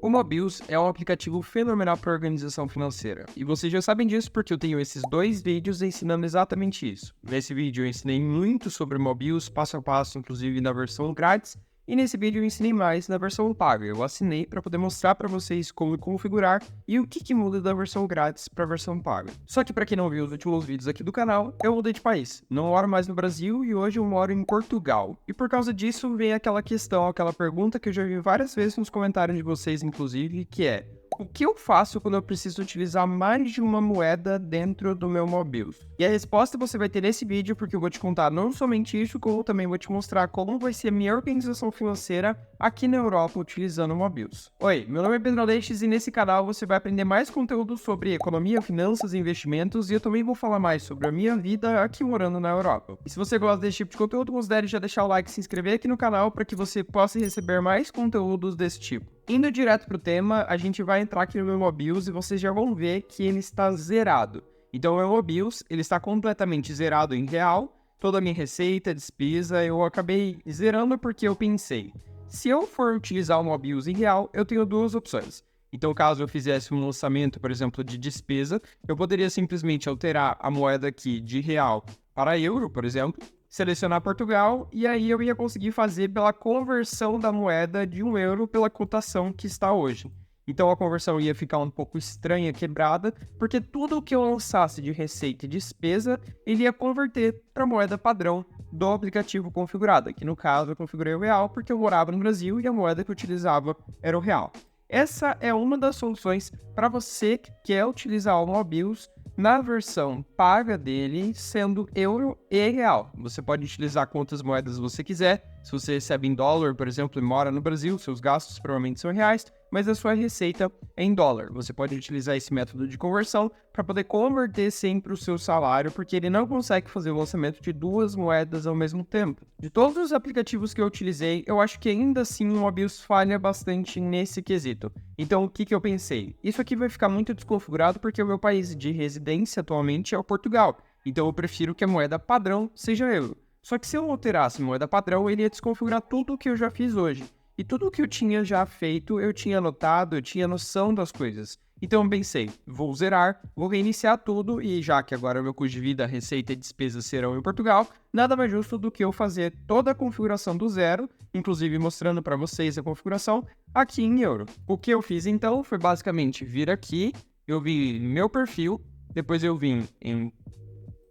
O Mobius é um aplicativo fenomenal para organização financeira. E vocês já sabem disso porque eu tenho esses 2 vídeos ensinando exatamente isso. Nesse vídeo eu ensinei muito sobre o Mobius, passo a passo, inclusive na versão grátis. E nesse vídeo eu ensinei mais na versão paga. Eu assinei para poder mostrar para vocês como configurar e o que muda da versão grátis para a versão paga. Só que para quem não viu os últimos vídeos aqui do canal, eu mudei de país. Não moro mais no Brasil e hoje eu moro em Portugal. E por causa disso vem aquela questão, aquela pergunta que eu já vi várias vezes nos comentários de vocês, inclusive, que é: o que eu faço quando eu preciso utilizar mais de uma moeda dentro do meu Mobius? E a resposta você vai ter nesse vídeo, porque eu vou te contar não somente isso, como também vou te mostrar como vai ser a minha organização financeira aqui na Europa utilizando o Mobius. Oi, meu nome é Pedro Aleixes e nesse canal você vai aprender mais conteúdo sobre economia, finanças e investimentos, e eu também vou falar mais sobre a minha vida aqui morando na Europa. E se você gosta desse tipo de conteúdo, considere já deixar o like e se inscrever aqui no canal para que você possa receber mais conteúdos desse tipo. Indo direto pro tema, a gente vai entrar aqui no meu Mobius e vocês já vão ver que ele está zerado. Então o meu Mobius, ele está completamente zerado em real, toda a minha receita, despesa, eu acabei zerando porque eu pensei, se eu for utilizar o Mobius em real, eu tenho 2 opções. Então caso eu fizesse um lançamento, por exemplo, de despesa, eu poderia simplesmente alterar a moeda aqui de real para euro, por exemplo, selecionar Portugal, e aí eu ia conseguir fazer pela conversão da moeda de 1 euro pela cotação que está hoje. Então a conversão ia ficar um pouco estranha, quebrada, porque tudo que eu lançasse de receita e despesa, ele ia converter para a moeda padrão do aplicativo configurado. Aqui no caso eu configurei o real porque eu morava no Brasil e a moeda que eu utilizava era o real. Essa é uma das soluções para você que quer utilizar o Mobius na versão paga dele, sendo euro e real. Você pode utilizar quantas moedas você quiser. Se você recebe em dólar, por exemplo, e mora no Brasil, seus gastos provavelmente são reais, mas a sua receita é em dólar. Você pode utilizar esse método de conversão para poder converter sempre o seu salário, porque ele não consegue fazer o lançamento de 2 moedas ao mesmo tempo. De todos os aplicativos que eu utilizei, eu acho que ainda assim o Mobius falha bastante nesse quesito. Então o que eu pensei? Isso aqui vai ficar muito desconfigurado porque o meu país de residência atualmente é o Portugal. Então eu prefiro que a moeda padrão seja euro. Só que se eu alterasse a moeda padrão, ele ia desconfigurar tudo o que eu já fiz hoje. E tudo o que eu tinha já feito, eu tinha anotado, eu tinha noção das coisas. Então eu pensei, vou zerar, vou reiniciar tudo, e já que agora o meu custo de vida, receita e despesa serão em Portugal, nada mais justo do que eu fazer toda a configuração do zero, inclusive mostrando para vocês a configuração aqui em euro. O que eu fiz então foi basicamente vir aqui, eu vim em meu perfil, depois eu vim em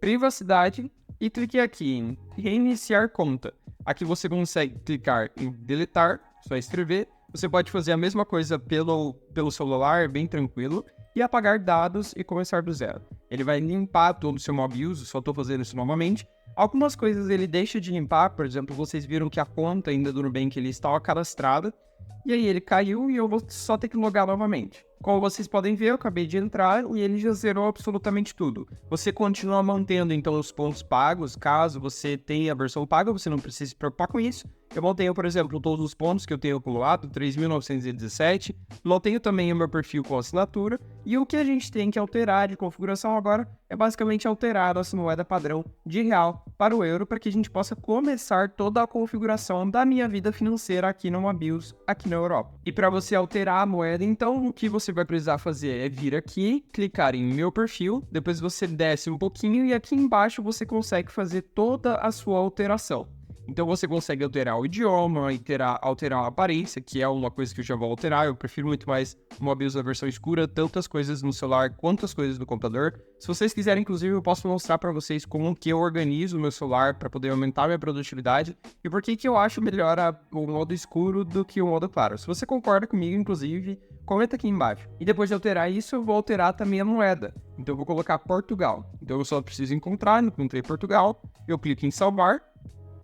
privacidade e cliquei aqui em reiniciar conta. Aqui você consegue clicar em deletar, só escrever. Você pode fazer a mesma coisa pelo celular, bem tranquilo, e apagar dados e começar do zero. Ele vai limpar todo o seu Mobius, eu só estou fazendo isso novamente. Algumas coisas ele deixa de limpar, por exemplo, vocês viram que a conta ainda do Nubank ele estava cadastrada, e aí ele caiu e eu vou só ter que logar novamente. Como vocês podem ver, eu acabei de entrar e ele já zerou absolutamente tudo. Você continua mantendo então os pontos pagos, caso você tenha a versão paga, você não precisa se preocupar com isso. Eu mantenho, por exemplo, todos os pontos que eu tenho acumulado, 3.917. Mantenho também o meu perfil com assinatura. E o que a gente tem que alterar de configuração agora é basicamente alterar a nossa moeda padrão de real para o euro, para que a gente possa começar toda a configuração da minha vida financeira aqui no Mobius, aqui na Europa. E para você alterar a moeda, então, o que você vai precisar fazer é vir aqui, clicar em meu perfil, depois você desce um pouquinho e aqui embaixo você consegue fazer toda a sua alteração. Então você consegue alterar o idioma, alterar a aparência, que é uma coisa que eu já vou alterar. Eu prefiro muito mais o Mobius na versão escura, tantas coisas no celular quanto as coisas no computador. Se vocês quiserem, inclusive, eu posso mostrar para vocês como que eu organizo o meu celular para poder aumentar minha produtividade e por que eu acho melhor o modo escuro do que o modo claro. Se você concorda comigo, inclusive, comenta aqui embaixo. E depois de alterar isso, eu vou alterar também a moeda. Então eu vou colocar Portugal. Então eu só preciso encontrei Portugal, eu clico em salvar.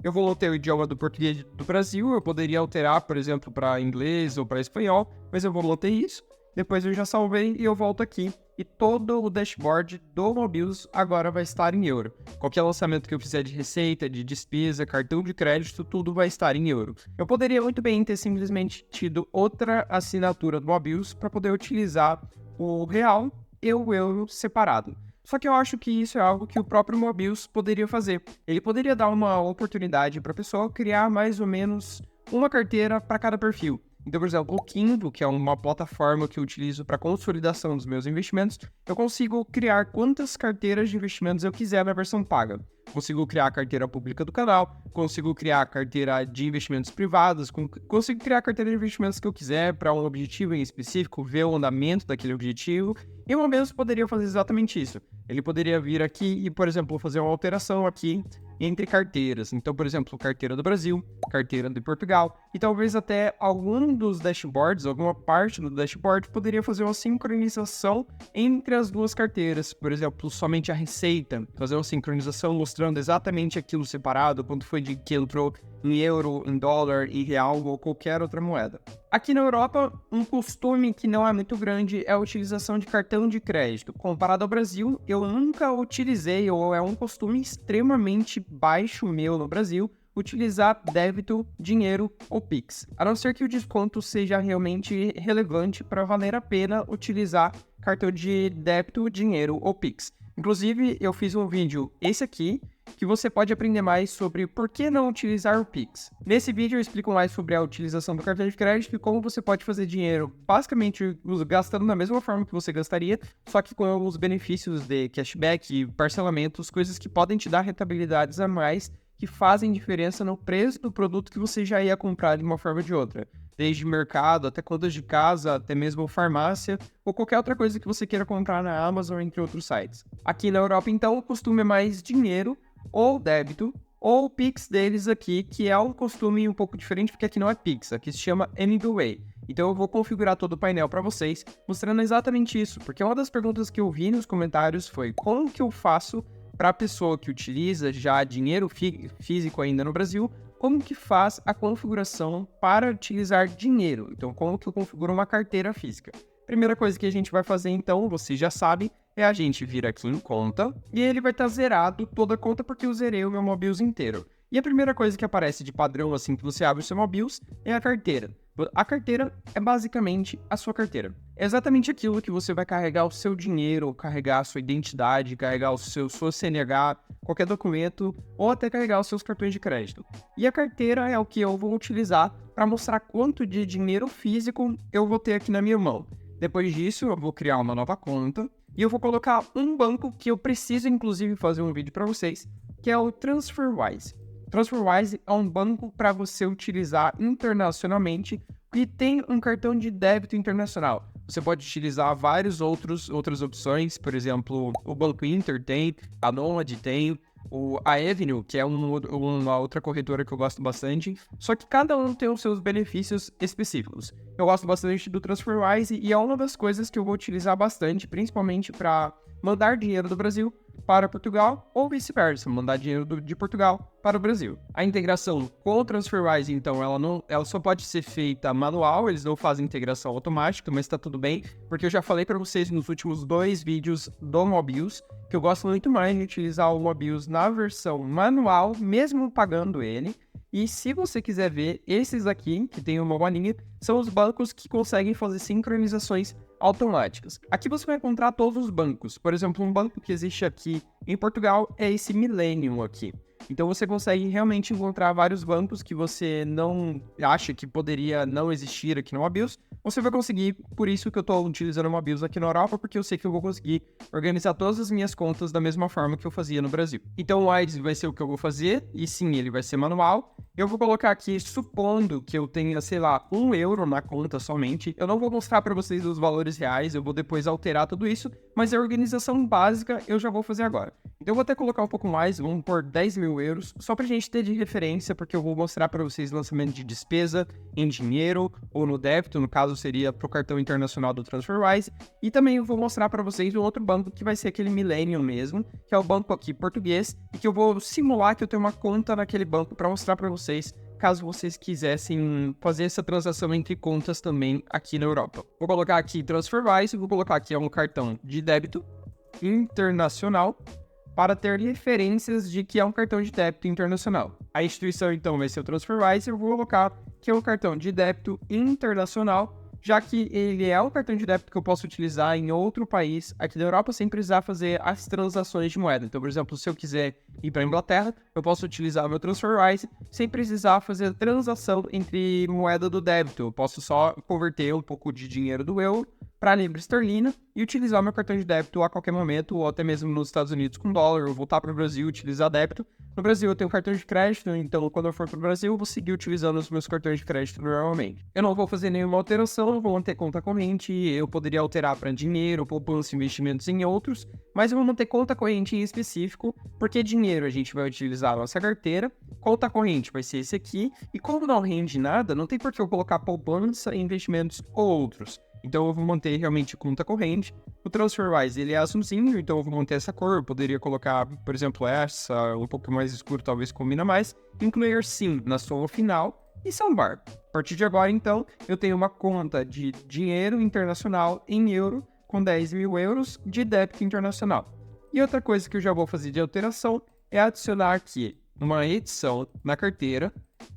Eu vou manter o idioma do português do Brasil, eu poderia alterar, por exemplo, para inglês ou para espanhol, mas eu vou manter isso. Depois eu já salvei e eu volto aqui. E todo o dashboard do Mobius agora vai estar em euro. Qualquer lançamento que eu fizer de receita, de despesa, cartão de crédito, tudo vai estar em euro. Eu poderia muito bem ter simplesmente tido outra assinatura do Mobius para poder utilizar o real e o euro separado. Só que eu acho que isso é algo que o próprio Mobius poderia fazer. Ele poderia dar uma oportunidade para a pessoa criar mais ou menos uma carteira para cada perfil. Então, por exemplo, o Kindle, que é uma plataforma que eu utilizo para consolidação dos meus investimentos, eu consigo criar quantas carteiras de investimentos eu quiser na versão paga. Consigo criar a carteira pública do canal, consigo criar a carteira de investimentos privados, consigo criar a carteira de investimentos que eu quiser para um objetivo em específico, ver o andamento daquele objetivo, e o Mobius poderia fazer exatamente isso. Ele poderia vir aqui e, por exemplo, fazer uma alteração aqui entre carteiras. Então, por exemplo, carteira do Brasil, carteira de Portugal, e talvez até algum dos dashboards, alguma parte do dashboard, poderia fazer uma sincronização entre as duas carteiras. Por exemplo, somente a receita, fazer uma sincronização mostrando exatamente aquilo separado, quanto foi de que entrou em euro, em dólar, em real ou qualquer outra moeda. Aqui na Europa, um costume que não é muito grande é a utilização de cartão de crédito. Comparado ao Brasil, eu nunca utilizei, ou é um costume extremamente baixo meu no Brasil, utilizar débito, dinheiro ou Pix. A não ser que o desconto seja realmente relevante para valer a pena utilizar cartão de débito, dinheiro ou Pix. Inclusive, eu fiz um vídeo, esse aqui, que você pode aprender mais sobre por que não utilizar o Pix. Nesse vídeo eu explico mais sobre a utilização do cartão de crédito e como você pode fazer dinheiro, basicamente gastando da mesma forma que você gastaria, só que com alguns benefícios de cashback, parcelamentos, coisas que podem te dar rentabilidades a mais, que fazem diferença no preço do produto que você já ia comprar de uma forma ou de outra. Desde mercado, até contas de casa, até mesmo farmácia, ou qualquer outra coisa que você queira comprar na Amazon, entre outros sites. Aqui na Europa, então, o costume é mais dinheiro, ou débito, ou o Pix deles aqui, que é um costume um pouco diferente, porque aqui não é Pix, aqui se chama MBWay. Então eu vou configurar todo o painel para vocês, mostrando exatamente isso, porque uma das perguntas que eu vi nos comentários foi como que eu faço para a pessoa que utiliza já dinheiro físico ainda no Brasil, como que faz a configuração para utilizar dinheiro? Então, como que eu configuro uma carteira física? Primeira coisa que a gente vai fazer, então, você já sabe, é a gente vir aqui em conta, e ele vai estar zerado toda a conta porque eu zerei o meu Mobius inteiro. E a primeira coisa que aparece de padrão assim que você abre o seu Mobius é a carteira. A carteira é basicamente a sua carteira. É exatamente aquilo que você vai carregar o seu dinheiro, carregar a sua identidade, carregar o sua CNH, qualquer documento, ou até carregar os seus cartões de crédito. E a carteira é o que eu vou utilizar para mostrar quanto de dinheiro físico eu vou ter aqui na minha mão. Depois disso, eu vou criar uma nova conta e eu vou colocar um banco que eu preciso, inclusive, fazer um vídeo para vocês, que é o TransferWise. TransferWise é um banco para você utilizar internacionalmente e tem um cartão de débito internacional. Você pode utilizar várias outras opções, por exemplo, o Banco Inter tem, a Nomad tem, a Avenue, que é uma outra corretora que eu gosto bastante, só que cada um tem os seus benefícios específicos. Eu gosto bastante do TransferWise e é uma das coisas que eu vou utilizar bastante, principalmente para mandar dinheiro do Brasil para Portugal ou vice-versa, mandar dinheiro de Portugal para o Brasil. A integração com o TransferWise, então, ela só pode ser feita manual, eles não fazem integração automática, mas está tudo bem, porque eu já falei para vocês nos últimos 2 vídeos do Mobius, que eu gosto muito mais de utilizar o Mobius na versão manual, mesmo pagando ele. E se você quiser ver, esses aqui, que tem uma bolinha, são os bancos que conseguem fazer sincronizações automáticas. Aqui você vai encontrar todos os bancos. Por exemplo, um banco que existe aqui em Portugal é esse Millennium aqui. Então você consegue realmente encontrar vários bancos que você não acha que poderia não existir aqui no Mobius. Você vai conseguir, por isso que eu estou utilizando o Mobius aqui na Europa, porque eu sei que eu vou conseguir organizar todas as minhas contas da mesma forma que eu fazia no Brasil. Então o Wise vai ser o que eu vou fazer, e sim, ele vai ser manual. Eu vou colocar aqui, supondo que eu tenha, sei lá, €1 na conta somente. Eu não vou mostrar para vocês os valores reais, eu vou depois alterar tudo isso, mas a organização básica eu já vou fazer agora. Então eu vou até colocar um pouco mais, vamos por €10.000, só pra gente ter de referência, porque eu vou mostrar para vocês lançamento de despesa em dinheiro ou no débito, no caso seria pro cartão internacional do TransferWise, e também eu vou mostrar para vocês um outro banco que vai ser aquele Millennium mesmo, que é o banco aqui português, e que eu vou simular que eu tenho uma conta naquele banco para mostrar para vocês, caso vocês quisessem fazer essa transação entre contas também aqui na Europa. Vou colocar aqui TransferWise, vou colocar aqui um cartão de débito internacional, para ter referências de que é um cartão de débito internacional. A instituição, então, vai ser o TransferWise, eu vou colocar que é um cartão de débito internacional já que ele é um cartão de débito que eu posso utilizar em outro país aqui da Europa sem precisar fazer as transações de moeda. Então, por exemplo, se eu quiser ir para a Inglaterra, eu posso utilizar o meu TransferWise sem precisar fazer a transação entre moeda do débito. Eu posso só converter um pouco de dinheiro do euro para a libra esterlina e utilizar o meu cartão de débito a qualquer momento, ou até mesmo nos Estados Unidos com dólar, ou voltar para o Brasil e utilizar débito. No Brasil eu tenho cartão de crédito, então quando eu for para o Brasil eu vou seguir utilizando os meus cartões de crédito normalmente. Eu não vou fazer nenhuma alteração, vou manter conta corrente, eu poderia alterar para dinheiro, poupança, investimentos em outros, mas eu vou manter conta corrente em específico, porque dinheiro a gente vai utilizar a nossa carteira, conta corrente vai ser esse aqui, e como não rende nada, não tem por que eu colocar poupança, investimentos ou outros. Então eu vou manter realmente conta corrente. O TransferWise, ele é azulzinho, então eu vou manter essa cor. Eu poderia colocar, por exemplo, essa, um pouco mais escuro, talvez combina mais. Incluir sim na soma final e salvar. A partir de agora, então, eu tenho uma conta de dinheiro internacional em euro com 10 mil euros de débito internacional. E outra coisa que eu já vou fazer de alteração é adicionar aqui uma edição na carteira.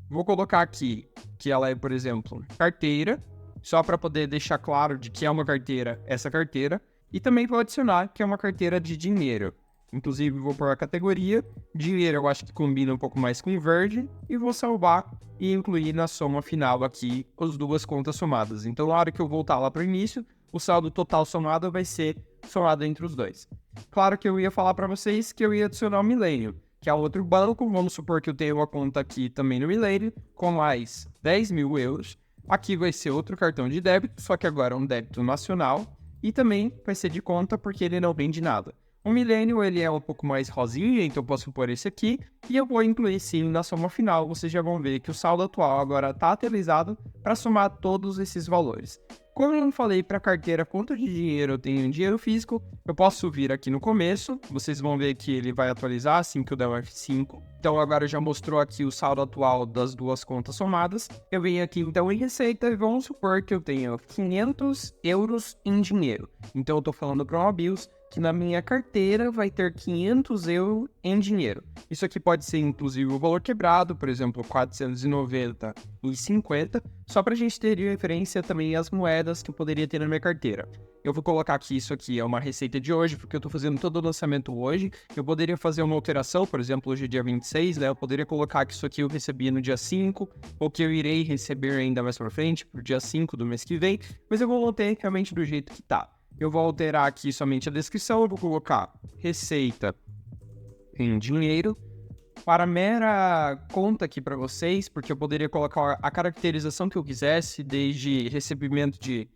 Vou colocar aqui que ela é, por exemplo, carteira, só para poder deixar claro de que é uma carteira, essa carteira. E também vou adicionar que é uma carteira de dinheiro. Inclusive, vou pôr a categoria. Dinheiro eu acho que combina um pouco mais com verde. E vou salvar e incluir na soma final aqui as duas contas somadas. Então, na hora que eu voltar lá para o início, o saldo total somado vai ser somado entre os dois. Claro que eu ia falar para vocês que eu ia adicionar o Millennium, que é outro banco. Vamos supor que eu tenho uma conta aqui também no Millennium, com mais 10 mil euros. Aqui vai ser outro cartão de débito, só que agora é um débito nacional. E também vai ser de conta porque ele não vende nada. O Millennium, ele é um pouco mais rosinha, então eu posso pôr esse aqui. E eu vou incluir sim na soma final. Vocês já vão ver que o saldo atual agora está atualizado para somar todos esses valores. Como eu não falei para carteira quanto de dinheiro eu tenho em dinheiro físico, eu posso vir aqui no começo. Vocês vão ver que ele vai atualizar assim que eu der o F5. Então agora já mostrou aqui o saldo atual das duas contas somadas. Eu venho aqui então em receita e vamos supor que eu tenho 500 euros em dinheiro. Então eu estou falando para uma Mobius que na minha carteira vai ter 500 euros em dinheiro. Isso aqui pode ser inclusive o valor quebrado, por exemplo, 490,50, só para a gente ter de referência também as moedas que eu poderia ter na minha carteira. Eu vou colocar que isso aqui é uma receita de hoje, porque eu estou fazendo todo o lançamento hoje. Eu poderia fazer uma alteração, por exemplo, hoje é dia 26, né? Eu poderia colocar que isso aqui eu recebi no dia 5, ou que eu irei receber ainda mais para frente, pro dia 5 do mês que vem, mas eu vou manter realmente do jeito que tá. Eu vou alterar aqui somente a descrição, eu vou colocar receita em dinheiro, para mera conta aqui para vocês, porque eu poderia colocar a caracterização que eu quisesse, desde recebimento de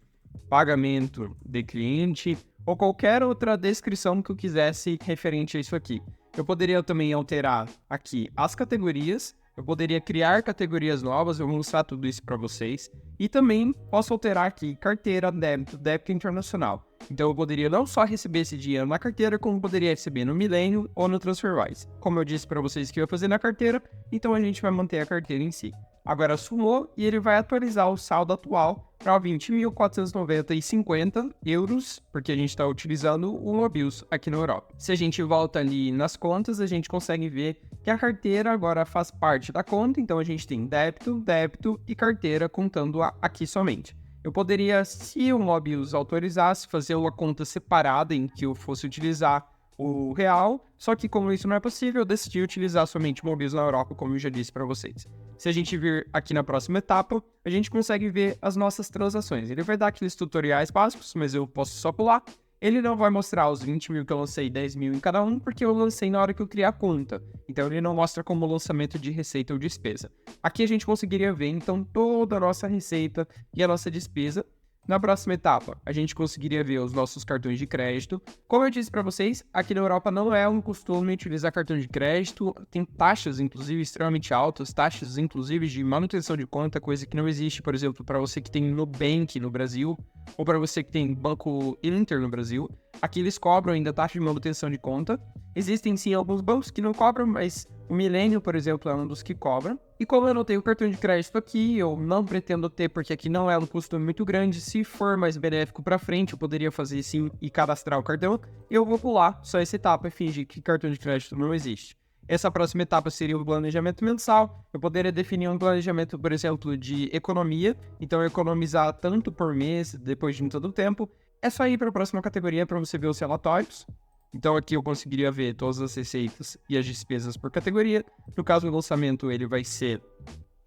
pagamento de cliente, ou qualquer outra descrição que eu quisesse referente a isso aqui. Eu poderia também alterar aqui as categorias, eu poderia criar categorias novas, eu vou mostrar tudo isso para vocês. E também posso alterar aqui carteira, débito internacional. Então eu poderia não só receber esse dinheiro na carteira, como poderia receber no Millennium ou no TransferWise. Como eu disse para vocês que eu ia fazer na carteira, então a gente vai manter a carteira em si. Agora sumou e ele vai atualizar o saldo atual para 20.490,50 euros, porque a gente está utilizando o Mobius aqui na Europa. Se a gente volta ali nas contas, a gente consegue ver que a carteira agora faz parte da conta, então a gente tem débito e carteira contando aqui somente. Eu poderia, se o Mobius autorizasse, fazer uma conta separada em que eu fosse utilizar o real, só que como isso não é possível, eu decidi utilizar somente o Mobius na Europa, como eu já disse para vocês. Se a gente vir aqui na próxima etapa, a gente consegue ver as nossas transações. Ele vai dar aqueles tutoriais básicos, mas eu posso só pular. Ele não vai mostrar os 20 mil que eu lancei, 10 mil em cada um, porque eu lancei na hora que eu criei a conta. Então ele não mostra como lançamento de receita ou despesa. Aqui a gente conseguiria ver, então, toda a nossa receita e a nossa despesa. Na próxima etapa, a gente conseguiria ver os nossos cartões de crédito. Como eu disse para vocês, aqui na Europa não é um costume utilizar cartão de crédito. Tem taxas, inclusive, extremamente altas, taxas, inclusive, de manutenção de conta, coisa que não existe, por exemplo, para você que tem Nubank no Brasil, ou para você que tem Banco Inter no Brasil. Aqui eles cobram ainda taxa de manutenção de conta. Existem sim alguns bancos que não cobram, mas o Millennium, por exemplo, é um dos que cobra. E como eu não tenho cartão de crédito aqui, eu não pretendo ter, porque aqui não é um custo muito grande. Se for mais benéfico para frente, eu poderia fazer sim e cadastrar o cartão. Eu vou pular só essa etapa e fingir que cartão de crédito não existe. Essa próxima etapa seria o planejamento mensal. Eu poderia definir um planejamento, por exemplo, de economia. Então, economizar tanto por mês, depois de todo o tempo. É só ir para a próxima categoria para você ver os relatórios. Então, aqui eu conseguiria ver todas as receitas e as despesas por categoria. No caso do lançamento, ele vai ser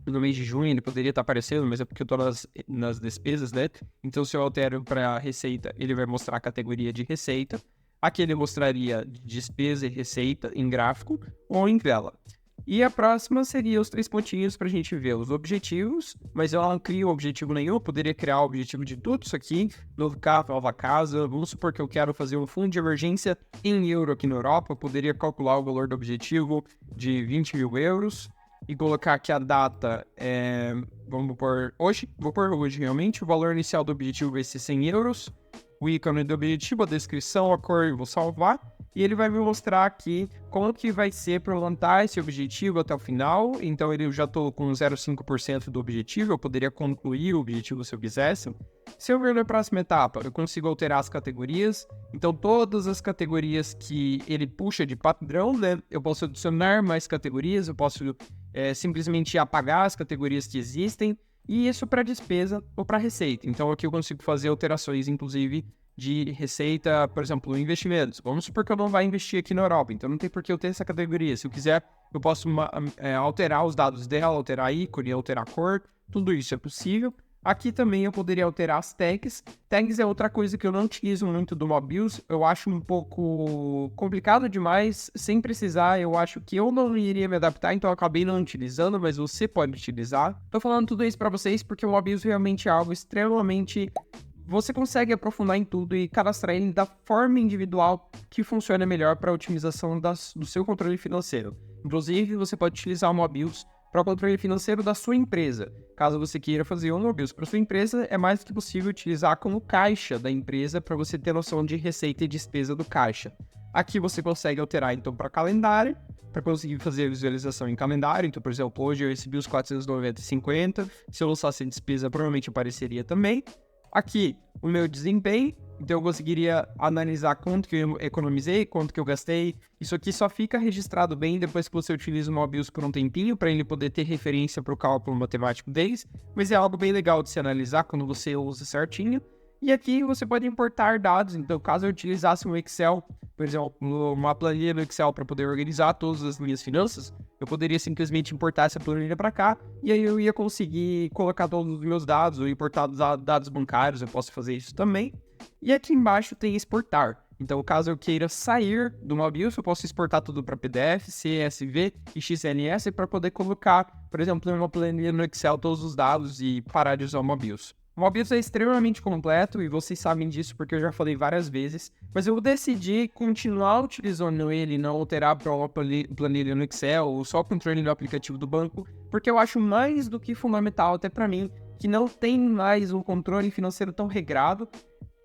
no mês de junho, ele poderia estar aparecendo, mas é porque eu estou nas despesas, né? Então, se eu altero para receita, ele vai mostrar a categoria de receita. Aqui ele mostraria despesa e receita em gráfico ou em vela. E a próxima seria os 3 pontinhos para a gente ver os objetivos, mas eu não crio objetivo nenhum, eu poderia criar o objetivo de tudo isso aqui, novo carro, nova casa, vamos supor que eu quero fazer um fundo de emergência em euro aqui na Europa, eu poderia calcular o valor do objetivo de 20 mil euros e colocar aqui a data, vamos pôr hoje, vou pôr hoje realmente, o valor inicial do objetivo vai ser 100 euros, o ícone do objetivo, a descrição, a cor, eu vou salvar. E ele vai me mostrar aqui como que vai ser para eu levantar esse objetivo até o final. Então, eu já estou com 0,5% do objetivo. Eu poderia concluir o objetivo se eu quisesse. Se eu vir na próxima etapa, eu consigo alterar as categorias. Então, todas as categorias que ele puxa de padrão, né? Eu posso adicionar mais categorias. Eu posso simplesmente apagar as categorias que existem. E isso para despesa ou para receita. Então, aqui eu consigo fazer alterações, inclusive, de receita, por exemplo, investimentos. Vamos supor que eu não vá investir aqui na Europa, então não tem por que eu ter essa categoria. Se eu quiser, eu posso alterar os dados dela, alterar ícone, alterar cor, tudo isso é possível. Aqui também eu poderia alterar as tags. Tags é outra coisa que eu não utilizo muito do Mobius. Eu acho um pouco complicado demais, sem precisar. Eu acho que eu não iria me adaptar, então eu acabei não utilizando, mas você pode utilizar. Tô falando tudo isso para vocês porque o Mobius realmente é algo extremamente... Você consegue aprofundar em tudo e cadastrar ele da forma individual que funciona melhor para a otimização do seu controle financeiro. Inclusive, você pode utilizar o Mobius para o controle financeiro da sua empresa. Caso você queira fazer um Mobius para sua empresa, é mais do que possível utilizar como caixa da empresa para você ter noção de receita e despesa do caixa. Aqui você consegue alterar então para calendário, para conseguir fazer a visualização em calendário. Então, por exemplo, hoje eu recebi os 490,50. Se eu lançasse a despesa, provavelmente apareceria também. Aqui, o meu desempenho, então eu conseguiria analisar quanto que eu economizei, quanto que eu gastei. Isso aqui só fica registrado bem depois que você utiliza o Mobius por um tempinho, para ele poder ter referência para o cálculo matemático deles. Mas é algo bem legal de se analisar quando você usa certinho. E aqui você pode importar dados, então caso eu utilizasse um Excel, por exemplo, uma planilha no Excel para poder organizar todas as minhas finanças, eu poderia simplesmente importar essa planilha para cá e aí eu ia conseguir colocar todos os meus dados ou importar dados bancários, eu posso fazer isso também. E aqui embaixo tem exportar. Então, caso eu queira sair do Mobius, eu posso exportar tudo para PDF, CSV e XLS para poder colocar, por exemplo, em uma planilha no Excel todos os dados e parar de usar o Mobius. O Mobius é extremamente completo e vocês sabem disso porque eu já falei várias vezes, mas eu decidi continuar utilizando ele e não alterar para uma planilha no Excel ou só controle no aplicativo do banco, porque eu acho mais do que fundamental até para mim, que não tem mais um controle financeiro tão regrado,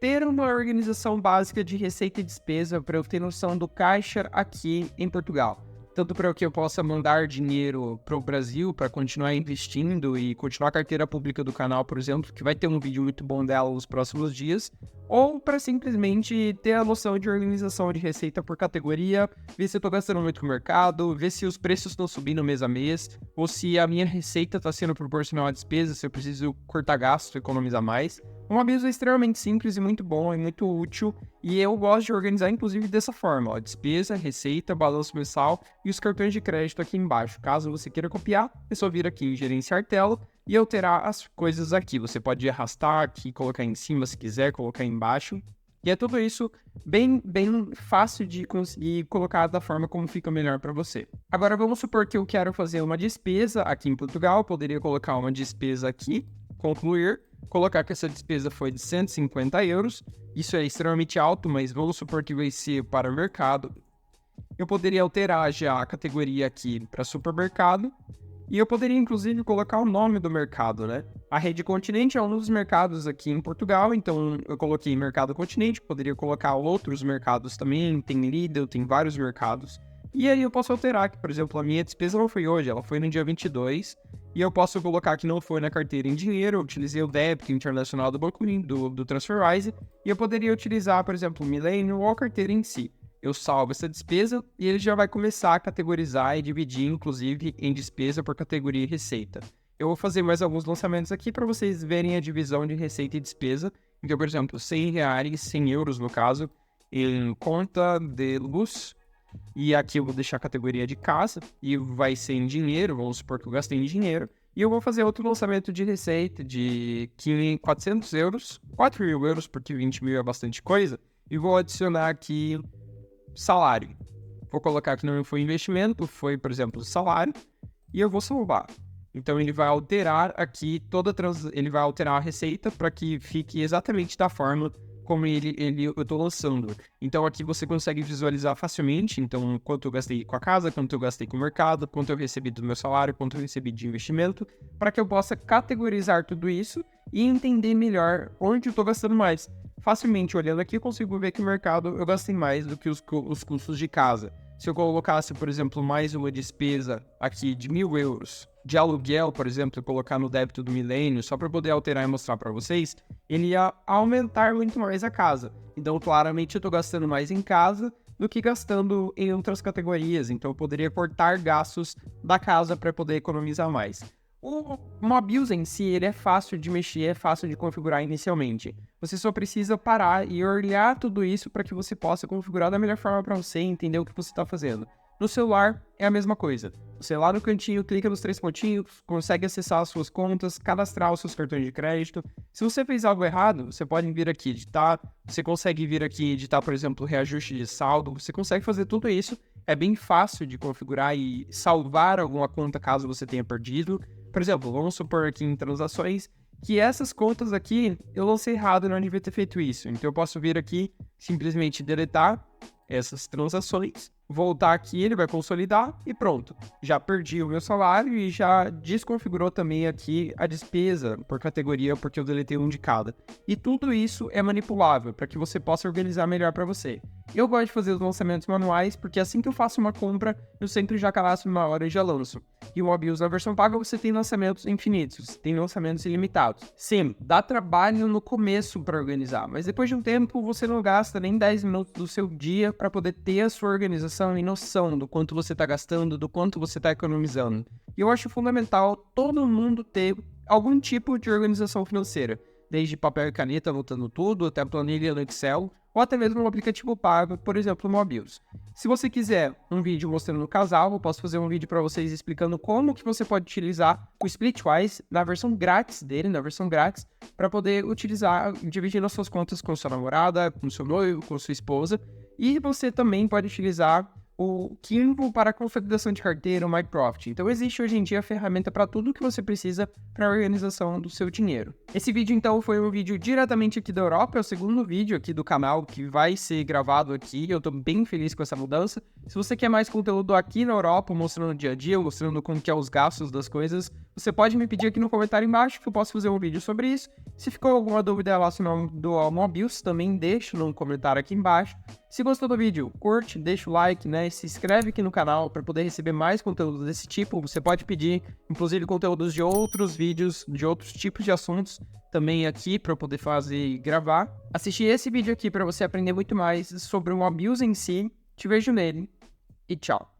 ter uma organização básica de receita e despesa para eu ter noção do caixa aqui em Portugal. Tanto para que eu possa mandar dinheiro para o Brasil, para continuar investindo e continuar a carteira pública do canal, por exemplo, que vai ter um vídeo muito bom dela nos próximos dias, ou para simplesmente ter a noção de organização de receita por categoria, ver se eu estou gastando muito com o mercado, ver se os preços estão subindo mês a mês, ou se a minha receita está sendo proporcional à despesa, se eu preciso cortar gasto, economizar mais. O Mobius é extremamente simples e muito bom, é muito útil, e eu gosto de organizar inclusive dessa forma, ó, despesa, receita, balanço mensal e os cartões de crédito aqui embaixo. Caso você queira copiar, é só vir aqui em gerenciar tela e alterar as coisas aqui. Você pode arrastar aqui, colocar em cima se quiser, colocar embaixo. E é tudo isso bem fácil de conseguir colocar da forma como fica melhor para você. Agora vamos supor que eu quero fazer uma despesa aqui em Portugal, poderia colocar uma despesa aqui, concluir, colocar que essa despesa foi de 150 euros, isso é extremamente alto, mas vamos supor que vai ser para o mercado. Eu poderia alterar já a categoria aqui para supermercado, e eu poderia inclusive colocar o nome do mercado, né? A Rede Continente é um dos mercados aqui em Portugal, então eu coloquei Mercado Continente, poderia colocar outros mercados também, tem Lidl, tem vários mercados. E aí eu posso alterar que, por exemplo, a minha despesa não foi hoje, ela foi no dia 22, e eu posso colocar que não foi na carteira em dinheiro, eu utilizei o débito internacional do banco do TransferWise, e eu poderia utilizar, por exemplo, o Millennium ou a carteira em si. eu salvo essa despesa e ele já vai começar a categorizar e dividir, inclusive, em despesa por categoria e receita. Eu vou fazer mais alguns lançamentos aqui para vocês verem a divisão de receita e despesa. Então, por exemplo, R$100, 100 euros no caso, em conta de luz. E aqui eu vou deixar a categoria de casa e vai ser em dinheiro, vamos supor que eu gastei em dinheiro. E eu vou fazer outro lançamento de receita de 400 euros, 4 mil euros, porque 20 mil é bastante coisa. E vou adicionar aqui salário. Vou colocar que não foi investimento, foi, por exemplo, salário. E eu vou salvar. Então ele vai alterar aqui ele vai alterar a receita para que fique exatamente da forma como eu estou lançando. Então aqui você consegue visualizar facilmente, então quanto eu gastei com a casa, quanto eu gastei com o mercado, quanto eu recebi do meu salário, quanto eu recebi de investimento, para que eu possa categorizar tudo isso e entender melhor onde eu estou gastando mais. Facilmente olhando aqui eu consigo ver que o mercado eu gastei mais do que os custos de casa. Se eu colocasse, por exemplo, mais uma despesa aqui de 1.000 euros de aluguel, por exemplo, colocar no débito do milênio, só para poder alterar e mostrar para vocês, ele ia aumentar muito mais a casa. Então, claramente, eu estou gastando mais em casa do que gastando em outras categorias. Então, eu poderia cortar gastos da casa para poder economizar mais. O Mobius em si, ele é fácil de mexer, é fácil de configurar inicialmente. Você só precisa parar e olhar tudo isso para que você possa configurar da melhor forma para você entender o que você está fazendo. No celular é a mesma coisa. Você lá no cantinho clica nos 3 pontinhos, consegue acessar as suas contas, cadastrar os seus cartões de crédito. Se você fez algo errado, você pode vir aqui editar, você consegue vir aqui editar, por exemplo, reajuste de saldo, você consegue fazer tudo isso. É bem fácil de configurar e salvar alguma conta caso você tenha perdido. Por exemplo, vamos supor aqui em transações que essas contas aqui eu lancei errado, não devia ter feito isso. Então eu posso vir aqui, simplesmente deletar essas transações, voltar aqui, ele vai consolidar e pronto. Já perdi o meu salário e já desconfigurou também aqui a despesa por categoria, porque eu deletei um de cada. E tudo isso é manipulável para que você possa organizar melhor para você. Eu gosto de fazer os lançamentos manuais, porque assim que eu faço uma compra, eu sempre já cadastro uma hora e já lanço. E o Mobius na versão paga você tem lançamentos infinitos, tem lançamentos ilimitados. Sim, dá trabalho no começo para organizar, mas depois de um tempo você não gasta nem 10 minutos do seu dia para poder ter a sua organização e noção do quanto você está gastando, do quanto você está economizando. E eu acho fundamental todo mundo ter algum tipo de organização financeira, desde papel e caneta anotando tudo, até planilha no Excel, ou até mesmo um aplicativo pago, por exemplo, o Mobius. Se você quiser um vídeo mostrando o casal, eu posso fazer um vídeo para vocês explicando como que você pode utilizar o Splitwise na versão grátis dele, para poder utilizar, dividindo as suas contas com sua namorada, com seu noivo, com sua esposa. E você também pode utilizar o Kimbo para configuração de carteira, o MyProfit. Então existe hoje em dia a ferramenta para tudo que você precisa para a organização do seu dinheiro. Esse vídeo então foi um vídeo diretamente aqui da Europa, é o segundo vídeo aqui do canal que vai ser gravado aqui, eu estou bem feliz com essa mudança. Se você quer mais conteúdo aqui na Europa, mostrando o dia a dia, mostrando como que é os gastos das coisas, você pode me pedir aqui no comentário embaixo que eu posso fazer um vídeo sobre isso. Se ficou alguma dúvida relacionada ao Mobius, também deixa no comentário aqui embaixo. Se gostou do vídeo, curte, deixa o like, né? Se inscreve aqui no canal para poder receber mais conteúdo desse tipo. Você pode pedir, inclusive, conteúdos de outros vídeos, de outros tipos de assuntos também aqui para eu poder fazer e gravar. Assistir esse vídeo aqui para você aprender muito mais sobre o Mobius em si. Te vejo nele e tchau.